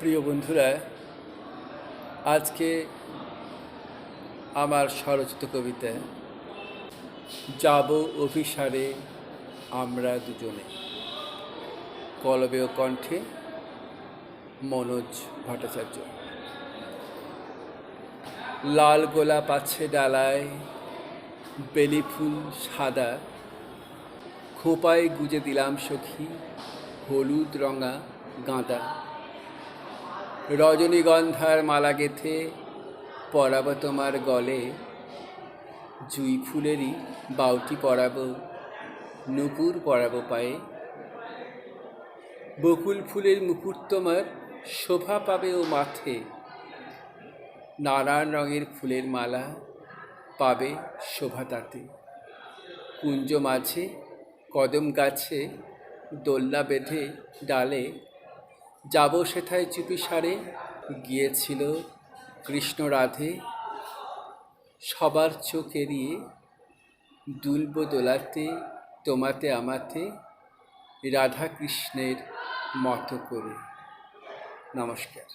প্রিয় বন্ধুরা, আজকে আমার স্বরচিত কবিতা যাব অভিসারে আমরা দুজনে, কলবে ও কণ্ঠে মনোজ ভট্টাচার্য। লাল গোলাপ আছে ডালায়, বেলি ফুল সাদা, খোপায় গুজে দিলাম সখী হলুদ রঙা গাঁদা। রজনীগন্ধার মালা গেথে পরাব তোমার গলে, জুঁই ফুলেরই বাউটি পরাব, নূপুর পরাব পায়ে। বকুল ফুলের মুকুট তোমার শোভা পাবে ও মাথে, নানান রঙের ফুলের মালা পাবে শোভা তাতে। কুঞ্জ মাঝে কদম গাছে দোলনা বেঁধে ডালে, যাব সেথায় চুপিসারে গিয়েছিল কৃষ্ণ রাধে। সবার চোখ এড়িয়ে দুলব দোলাতে তোমাতে আমাতে, রাধা কৃষ্ণের মতো করে। নমস্কার।